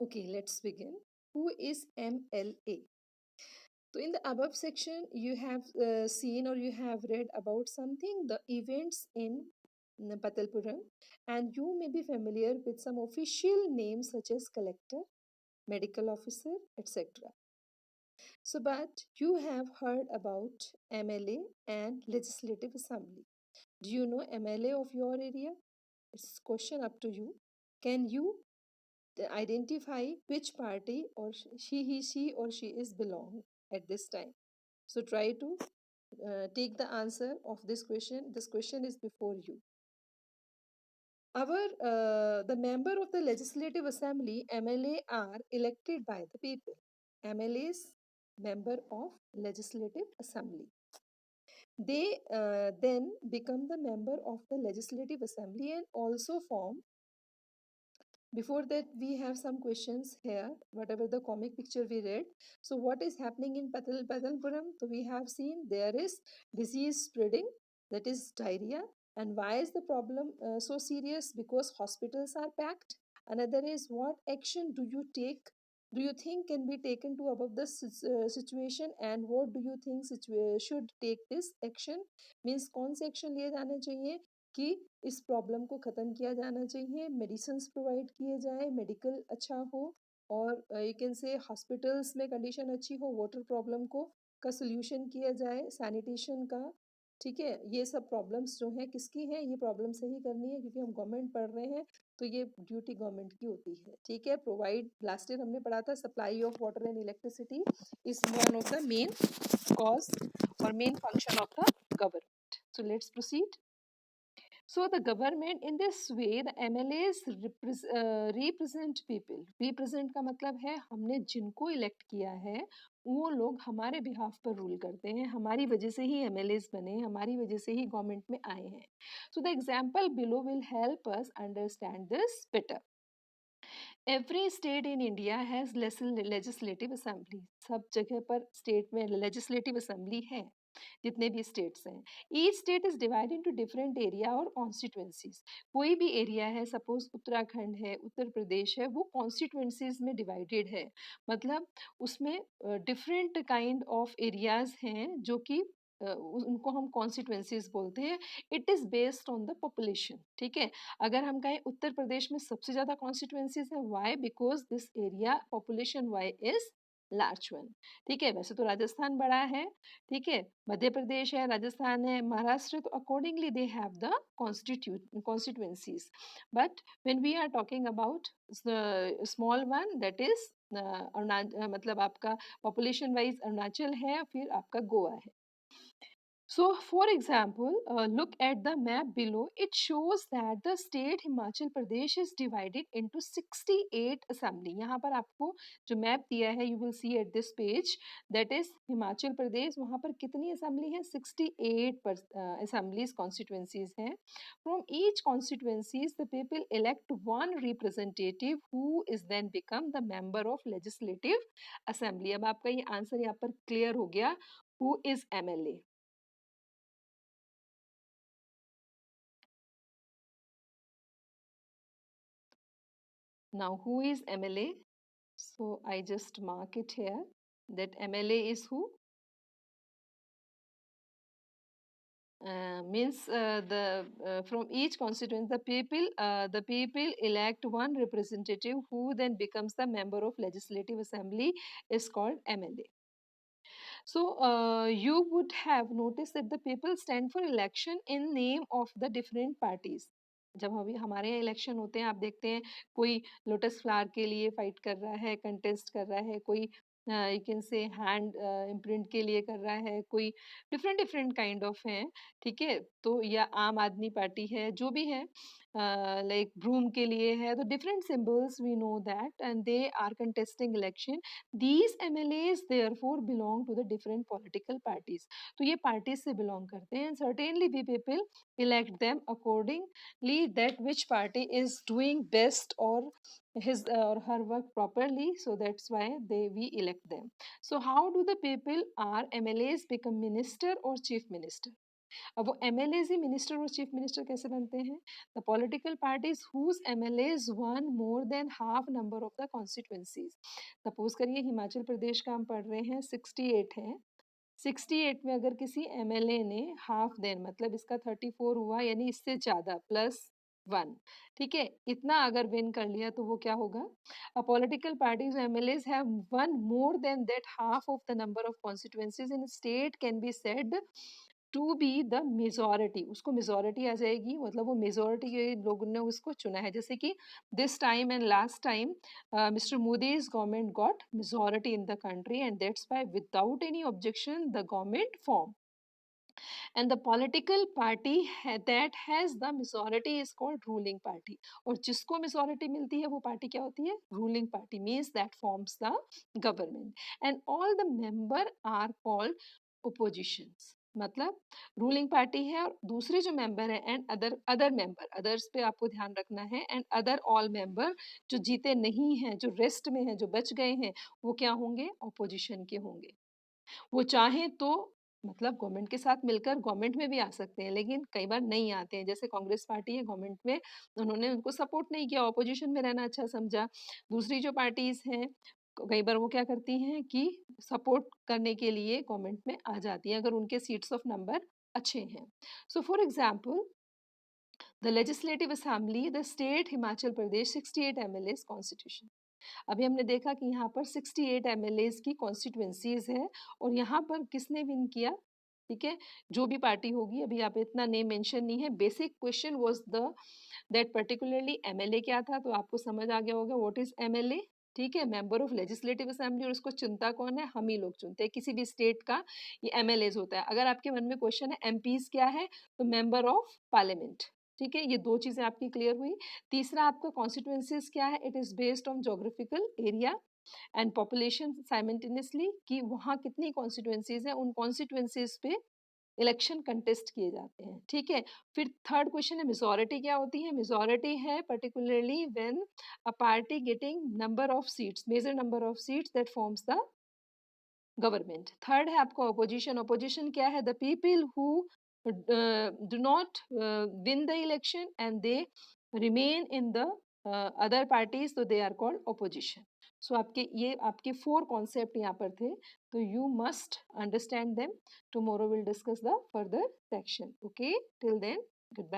Okay, let's begin. Who is MLA? So, in the above section, you have seen or you have read about something, the events in Patalpuram, and you may be familiar with some official names such as collector, medical officer, etc. So, but you have heard about MLA and Legislative Assembly. Do you know MLA of your area? It's a question up to you. Can you identify which party or she or she is belong at this time? So try to take the answer of this question. This question is before you. Our the member of the Legislative Assembly, MLA, are elected by the people. MLAs, member of Legislative Assembly. They then become the member of the Legislative Assembly and also form. Before that, we have some questions here, whatever the comic picture we read. So what is happening in Patalpuram? So we have seen there is disease spreading, that is diarrhea. And why is the problem so serious? Because hospitals are packed. Another is, what action do you take? Do you think can be taken to above the situation, and what do you think should take this action? Means कौन से action लिए जाने चाहिए कि इस problem को ख़त्म किया जाना चाहिए, मेडिसिन प्रोवाइड किए जाए, मेडिकल अच्छा हो, और यू कैन से हॉस्पिटल्स में कंडीशन अच्छी हो, वाटर प्रॉब्लम को का सोल्यूशन किया जाए, सैनिटेशन का। ठीक है, ये सब प्रॉब्लम्स जो हैं किसकी हैं? ये प्रॉब्लम सही करनी है, क्योंकि हम गवर्नमेंट पढ़ रहे हैं तो ये ड्यूटी गवर्नमेंट की होती है। ठीक है, प्रोवाइड, लास्ट ईयर हमने पढ़ा था, supply of water and electricity is one of the main cause और main function of the government. So let's proceed. So the government, in this way, the MLAs represent people. Represent का मतलब है हमने जिनको elect किया है वो लोग हमारे बिहाफ पर रूल करते हैं, हमारी वजह से ही MLAs बने, हमारी वजह से ही गवर्नमेंट में आए हैं. So the example below will help us understand this better. Every state in India has legislative assembly. सब जगह पर स्टेट में legislative assembly है, जितने भी स्टेट्स हैं. Each state is divided into different area और कॉन्स्टिट्यूएंसीज. कोई भी एरिया है, सपोज उत्तराखंड है, उत्तर प्रदेश है, वो कॉन्स्टिट्यूएंसीज में डिवाइडेड है. मतलब उसमें डिफरेंट काइंड ऑफ एरियाज हैं जो कि उनको हम कॉन्स्टिट्यूएंसीज बोलते हैं. It is based on the population. ठीक है, अगर हम कहें उत्तर प्रदेश में सबसे ज़्यादा कॉन्स्टिट्यूएंसीज है, why? Because this area population why is large one. ठीक है, वैसे तो राजस्थान बड़ा है, ठीक है, मध्य प्रदेश है, राजस्थान है, महाराष्ट्र, तो accordingly they have the constituencies. But when we are talking about small one, that is मतलब आपका पॉपुलेशन वाइज अरुणाचल है, फिर आपका गोवा है. So, for example, look at the map below. It shows that the state Himachal Pradesh is divided into 68 assembly. यहाँ पर आपको जो map दिया है, you will see at this page, that is Himachal Pradesh. वहाँ पर कितनी assembly है? 68 assemblies, constituencies हैं. From each constituencies, the people elect one representative who is then become the member of legislative assembly. अब आपका ये आंसर यहाँ पर clear हो गया. Who is MLA? Now, who is MLA? So I just mark it here that MLA is who? Means the from each constituency the people elect one representative who then becomes the member of legislative assembly is called MLA. So you would have noticed that the people stand for election in name of the different parties. जब अभी हमारे यहाँ election होते हैं, आप देखते हैं कोई लोटस फ्लावर के लिए फाइट कर रहा है, कंटेस्ट कर रहा है, कोई you can say hand imprint के लिए कर रहा है, कोई डिफरेंट डिफरेंट काइंड ऑफ हैं. ठीक है, तो या आम आदमी पार्टी है, जो भी है, लाइक ब्रूम के लिए है, तो different symbols we know that and they are contesting election. These MLAs therefore belong to the different political parties. तो ये parties से belong करते हैं. Certainly we people elect them accordingly that which party is doing best or his or her work properly. So that's why we elect them. So how do the people, our MLAs, become minister or chief minister? अब वो MLAs ही minister और chief minister कैसे बनते हैं? The political parties whose MLAs one more than half number of the constituencies. Suppose करिए हिमाचल प्रदेश का हम पढ़ रहे हैं 68 है, 68 में अगर किसी एमएलए ने हाफ देन मतलब इसका 34 हुआ, यानी इससे ज्यादा प्लस 1, ठीक है, इतना अगर विन कर लिया तो वो क्या होगा? A political parties MLAs have one more than that half of the number of constituencies in state can be said to be the majority. उसको मेजोरिटी आ जाएगी, मतलब वो मेजोरिटी के लोगों ने उसको चुना है। जैसे कि this time and last time mister Modi's government got majority in the country and that's why without any objection the government form and the political party that has the majority is called ruling party। और जिसको majority मिलती है वो party क्या होती है? ruling party means that forms the government and all the member are called oppositions। मतलब ruling party है और दूसरे जो मेंबर है एंड अदर मेंबर, अदर्स पे आपको ध्यान रखना है, एंड अदर ऑल मेंबर जो जीते नहीं हैं, जो रेस्ट में हैं, जो बच गए हैं, वो क्या होंगे? ऑपोजिशन के होंगे। वो चाहें तो मतलब गवर्नमेंट के साथ मिलकर गवर्नमेंट में भी आ सकते हैं, लेकिन कई बार नहीं आते हैं। जैसे कांग्रेस पार्टी है गवर्नमेंट में, उन्होंने उनको सपोर्ट नहीं किया, ऑपोजिशन में रहना अच्छा समझा। दूसरी जो पार्टीज हैं कई बार वो क्या करती हैं कि सपोर्ट करने के लिए गवर्नमेंट में आ जाती हैं अगर उनके सीट्स ऑफ नंबर अच्छे हैं। So for example the legislative assembly the state Himachal Pradesh 68 MLA constitution. अभी हमने देखा कि यहाँ पर 68 एमएलएज की कॉन्स्टिट्यूएंसीज है और यहाँ पर किसने विन किया? ठीक है, जो भी पार्टी होगी, अभी आप इतना नेम मेंशन नहीं है। Basic question was the that particularly MLA क्या था, तो आपको समझ आ गया होगा व्हाट इज एमएलए। ठीक है, मेंबर ऑफ लेजिस्लेटिव असेंबली, और उसको चुनता कौन है? हम ही लोग चुनते हैं, किसी भी स्टेट का ये एमएलएज होता है। अगर आपके मन में क्वेश्चन है एमपीज क्या है, तो मेंबर ऑफ पार्लियामेंट। ठीक है, ये दो चीजें आपकी क्लियर हुई। तीसरा आपका कॉन्स्टिट्यूएंसीज क्या है? It is based on geographical area and population simultaneously, कि वहाँ कितनी कॉन्स्टिट्यूएंसीज है, उन कॉन्स्टिट्यूएंसीज पे इलेक्शन कंटेस्ट किए जाते हैं। ठीक है, फिर थर्ड क्वेश्चन है मेजोरिटी क्या होती है? मेजोरिटी है particularly when a party getting number of seats, major number of seats that forms the government. Third है आपका ऑपोजिशन। ऑपोजिशन क्या है? The people who do not win the election and they remain in the other parties, तो they are called opposition. So आपके ये आपके 4 concept यहाँ पर थे, तो you must understand them. Tomorrow will discuss the further section. Okay, till then good bye.